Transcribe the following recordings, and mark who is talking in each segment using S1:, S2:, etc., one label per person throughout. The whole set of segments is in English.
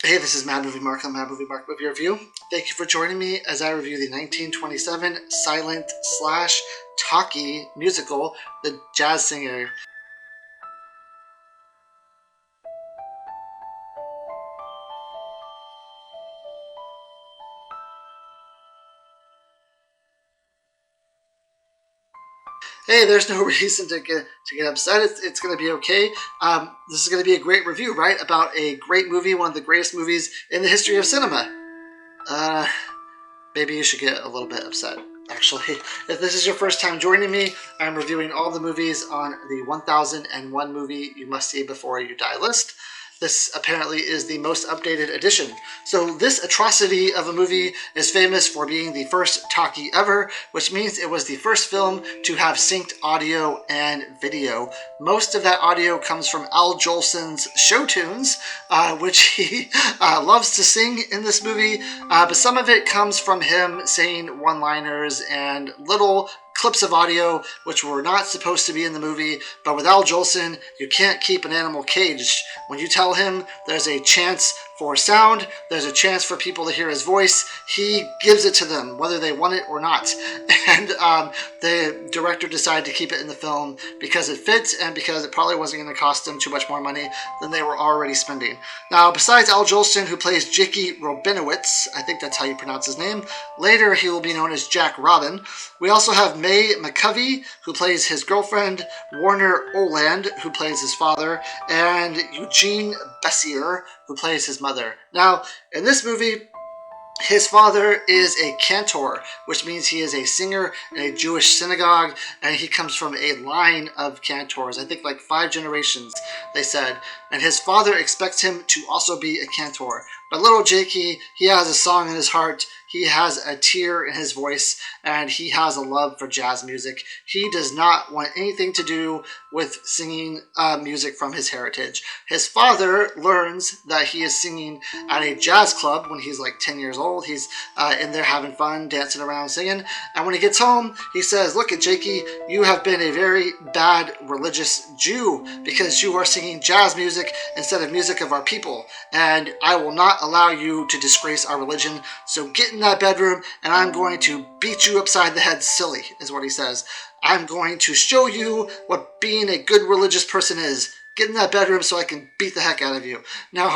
S1: Hey, this is Mad Movie Mark on Mad Movie Mark Movie Review. Thank you for joining me as I review the 1927 silent slash talkie musical, The Jazz Singer. Hey, there's no reason to get upset. It's going to be okay. This is going to be a great review, right? About a great movie, one of the greatest movies in the history of cinema. Uh, Maybe you should get a little bit upset. Actually, if this is your first time joining me, I'm reviewing all the movies on the 1001 movie you must see before you die list. This apparently is the most updated edition. So this atrocity of a movie is famous for being the first talkie ever, which means it was the first film to have synced audio and video. Most of that audio comes from Al Jolson's show tunes, which he loves to sing in this movie, but some of it comes from him saying one-liners and little clips of audio which were not supposed to be in the movie. But with Al Jolson, you can't keep an animal caged. When you tell him there's a chance for sound, there's a chance for people to hear his voice, he gives it to them, whether they want it or not. And the director decided to keep it in the film because it fits and because it probably wasn't going to cost them too much more money than they were already spending. Now, besides Al Jolson, who plays Jakie Robinowitz, I think that's how you pronounce his name, later he will be known as Jack Robin. We also have May McCovey, who plays his girlfriend, Warner Oland, who plays his father, and Eugene Bessier, who plays his mother. Now, in this movie, his father is a cantor, which means he is a singer in a Jewish synagogue, and he comes from a line of cantors, I think like 5 generations, they said. And his father expects him to also be a cantor. But little Jakie, he has a song in his heart, he has a tear in his voice, and he has a love for jazz music. He does not want anything to do with singing music from his heritage. His father learns that he is singing at a jazz club when he's like 10 years old. He's in there having fun, dancing around, singing. And when he gets home, he says, "Look at Jakie, you have been a very bad religious Jew because you are singing jazz music instead of music of our people. And I will not allow you to disgrace our religion. So get in that bedroom and I'm going to beat you upside the head silly," is what he says. "I'm going to show you what being a good religious person is. Get in that bedroom so I can beat the heck out of you." Now,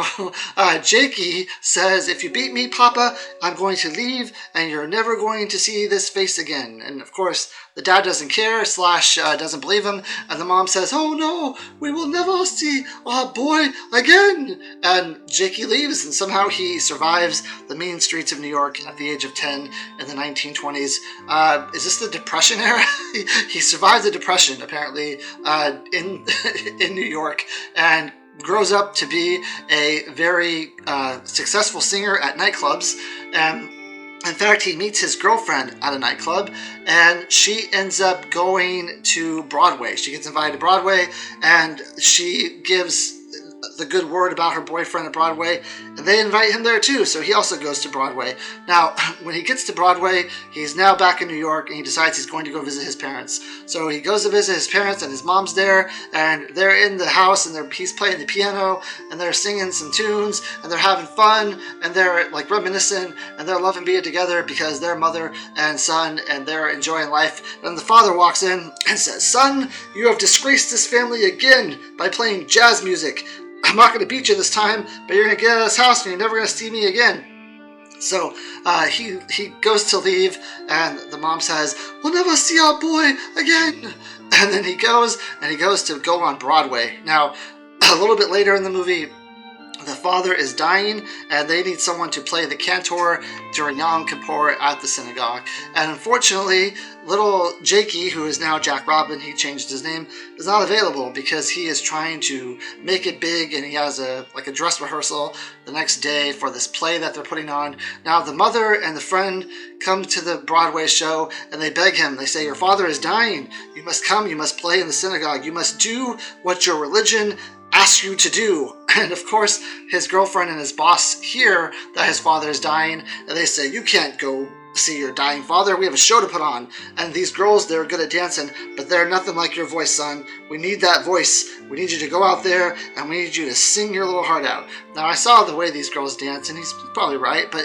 S1: Jakie says, "If you beat me, Papa, I'm going to leave and you're never going to see this face again." And of course, the dad doesn't care, slash doesn't believe him. And the mom says, "Oh no, we will never see our boy again." And Jakie leaves, and somehow he survives the mean streets of New York at the age of 10 in the 1920s. Is this the Depression era? He survived the Depression, apparently, in New York, and grows up to be a very successful singer at nightclubs. And in fact, he meets his girlfriend at a nightclub, and she ends up going to Broadway. She gets invited to Broadway, and she gives the good word about her boyfriend at Broadway, and they invite him there too, so he also goes to Broadway. Now, when he gets to Broadway, he's now back in New York, and he decides he's going to go visit his parents. So he goes to visit his parents, and his mom's there, and they're in the house, and he's playing the piano, and they're singing some tunes, and they're having fun, and they're like reminiscing, and they're loving being together because they're mother and son, and they're enjoying life. And the father walks in and says, "Son, you have disgraced this family again by playing jazz music. I'm not going to beat you this time, but you're going to get out of this house and you're never going to see me again." So he goes to leave, and the mom says, "We'll never see our boy again." And then he goes to go on Broadway. Now, a little bit later in the movie, the father is dying, and they need someone to play the cantor during Yom Kippur at the synagogue. And unfortunately, little Jakie, who is now Jack Robin, he changed his name, is not available because he is trying to make it big, and he has a dress rehearsal the next day for this play that they're putting on. Now, the mother and the friend come to the Broadway show, and they beg him. They say, "Your father is dying. You must come. You must play in the synagogue. You must do what your religion asks you to do." And of course, his girlfriend and his boss hear that his father is dying, and they say, "You can't go see your dying father. We have a show to put on. And these girls, they're good at dancing, but they're nothing like your voice, son. We need that voice. We need you to go out there, and we need you to sing your little heart out. Now, I saw the way these girls dance, and he's probably right, but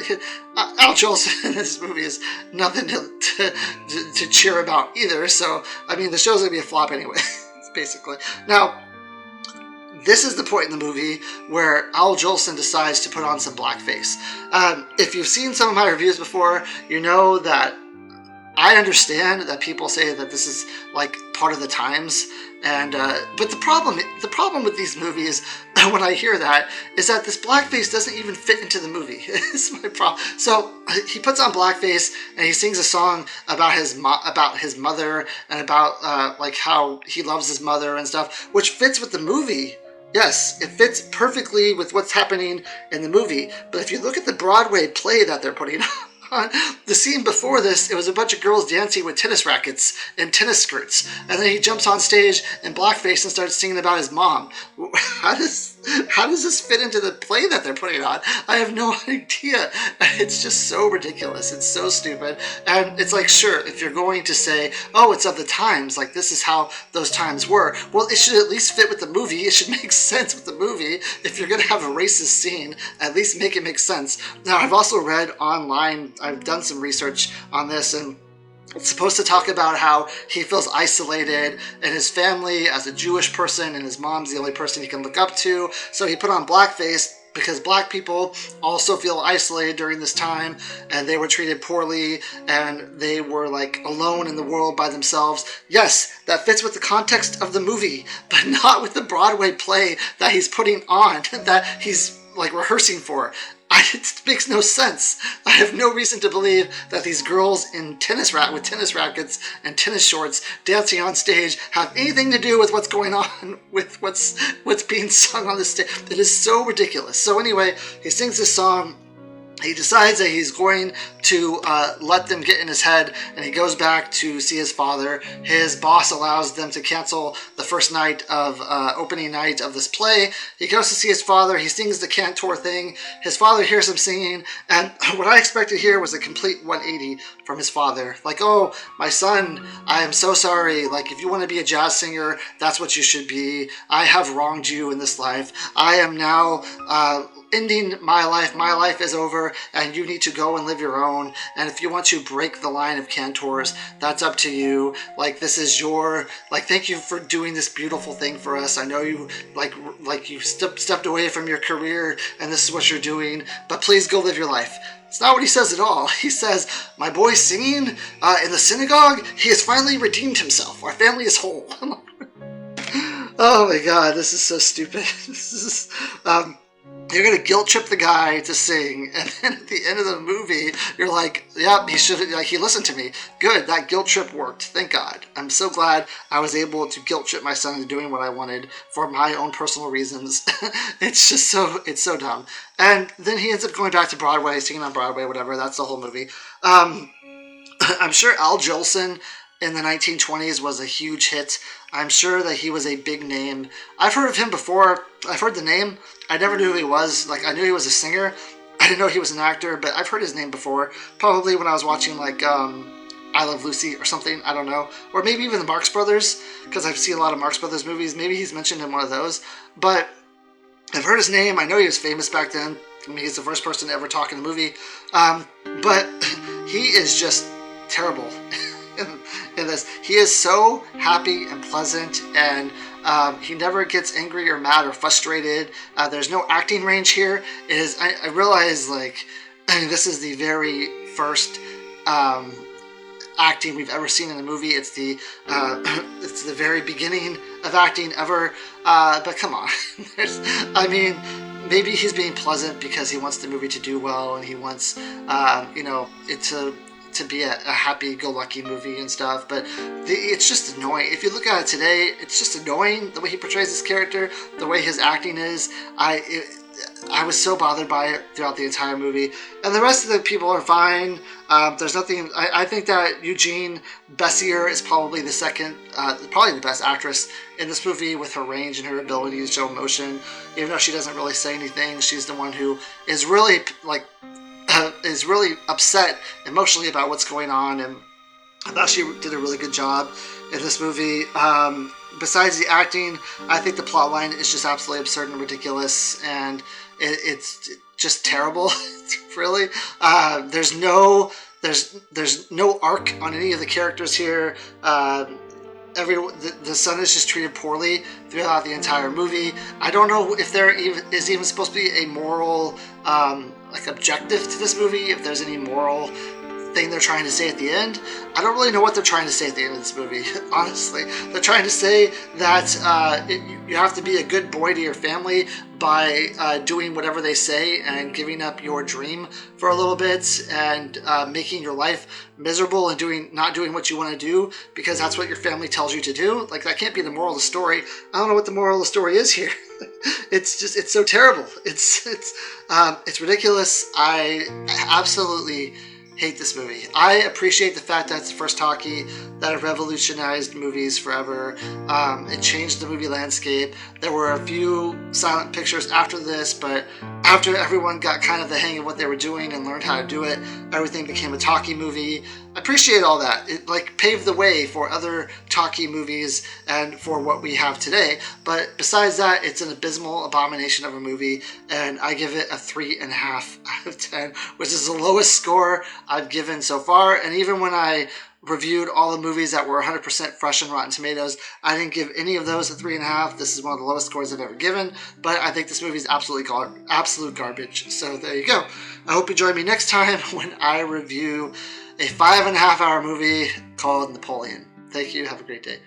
S1: Al Jolson in this movie is nothing to cheer about either. So, I mean, the show's going to be a flop anyway, basically. Now, this is the point in the movie where Al Jolson decides to put on some blackface. If you've seen some of my reviews before, you know that I understand that people say that this is like part of the times, and but the problem with these movies, when I hear that, is that this blackface doesn't even fit into the movie. It's my problem. So he puts on blackface and he sings a song about his mother and about like how he loves his mother and stuff, which fits with the movie. Yes, it fits perfectly with what's happening in the movie. But if you look at the Broadway play that they're putting on, the scene before this, it was a bunch of girls dancing with tennis rackets and tennis skirts. And then he jumps on stage in blackface and starts singing about his mom. How does this fit into the play that they're putting on? I have no idea. It's just so ridiculous. It's so stupid. And it's like, sure, if you're going to say, oh, it's of the times, like this is how those times were, well, it should at least fit with the movie. It should make sense with the movie. If you're going to have a racist scene, at least make it make sense. Now, I've also read online, I've done some research on this, and it's supposed to talk about how he feels isolated in his family as a Jewish person, and his mom's the only person he can look up to. So he put on blackface because black people also feel isolated during this time, and they were treated poorly, and they were like alone in the world by themselves. Yes, that fits with the context of the movie, but not with the Broadway play that he's putting on, that he's like rehearsing for. It makes no sense. I have no reason to believe that these girls in with tennis rackets and tennis shorts dancing on stage have anything to do with what's going on with what's being sung on the stage. It is so ridiculous. So anyway, he sings this song. He decides that he's going to let them get in his head, and he goes back to see his father. His boss allows them to cancel the first night of opening night of this play. He goes to see his father. He sings the Cantor thing. His father hears him singing, and what I expected here was a complete 180 from his father. Like, oh, my son, I am so sorry. Like, if you want to be a jazz singer, that's what you should be. I have wronged you in this life. I am now ending my life. My life is over, and you need to go and live your own. And if you want to break the line of Cantors, that's up to you. Like, this is your, like, thank you for doing this beautiful thing for us. I know you, like you stepped away from your career, and this is what you're doing, but please go live your life. It's not what he says at all. He says, my boy's singing in the synagogue. He has finally redeemed himself. Our family is whole. Oh my God, this is so stupid. This is, you're going to guilt trip the guy to sing, and then at the end of the movie, you're like, yep, he listened to me. Good, that guilt trip worked. Thank God. I'm so glad I was able to guilt trip my son into doing what I wanted for my own personal reasons. It's so dumb. And then he ends up going back to Broadway, singing on Broadway, whatever. That's the whole movie. I'm sure Al Jolson in the 1920s was a huge hit. I'm sure that he was a big name. I've heard of him before. I've heard the name. I never knew who he was. Like, I knew he was a singer. I didn't know he was an actor, but I've heard his name before. Probably when I was watching, like, I Love Lucy or something. I don't know. Or maybe even the Marx Brothers, because I've seen a lot of Marx Brothers movies. Maybe he's mentioned in one of those. But I've heard his name. I know he was famous back then. I mean, he's the first person to ever talk in a movie. But he is just terrible. In this, he is so happy and pleasant, and he never gets angry or mad or frustrated. There's no acting range here. It is. I realize, like, this is the very first acting we've ever seen in a movie. It's the very beginning of acting ever. But come on, maybe he's being pleasant because he wants the movie to do well, and he wants it to be a happy-go-lucky movie and stuff, but it's just annoying. If you look at it today, it's just annoying the way he portrays his character, the way his acting is. I was so bothered by it throughout the entire movie, and the rest of the people are fine. There's nothing. I think that Eugene Bessier is probably the second, probably the best actress in this movie with her range and her ability to show emotion. Even though she doesn't really say anything, she's the one who is really, like, is really upset emotionally about what's going on, and I thought she did a really good job in this movie. Besides the acting, I think the plot line is just absolutely absurd and ridiculous, and it's just terrible. Really, there's no arc on any of the characters here. The son is just treated poorly throughout the entire movie. I don't know if there is even supposed to be a moral objective to this movie. If there's any moral thing they're trying to say at the end. I don't really know what they're trying to say at the end of this movie, honestly. They're trying to say that you have to be a good boy to your family by doing whatever they say and giving up your dream for a little bit and making your life miserable and not doing what you want to do because that's what your family tells you to do. Like, that can't be the moral of the story. I don't know what the moral of the story is here. It's so terrible. It's ridiculous. I absolutely hate this movie. I appreciate the fact that it's the first talkie that have revolutionized movies forever. It changed the movie landscape. There were a few silent pictures after this, but after everyone got kind of the hang of what they were doing and learned how to do it, everything became a talkie movie. I appreciate all that. It paved the way for other talkie movies and for what we have today. But besides that, it's an abysmal abomination of a movie, and I give it a 3.5 out of 10, which is the lowest score I've given so far. And even when I reviewed all the movies that were 100% fresh on Rotten Tomatoes, I didn't give any of those a 3.5. This is one of the lowest scores I've ever given, but I think this movie is absolute garbage. So there you go. I hope you join me next time when I review a 5.5 hour movie called Napoleon. Thank you. Have a great day.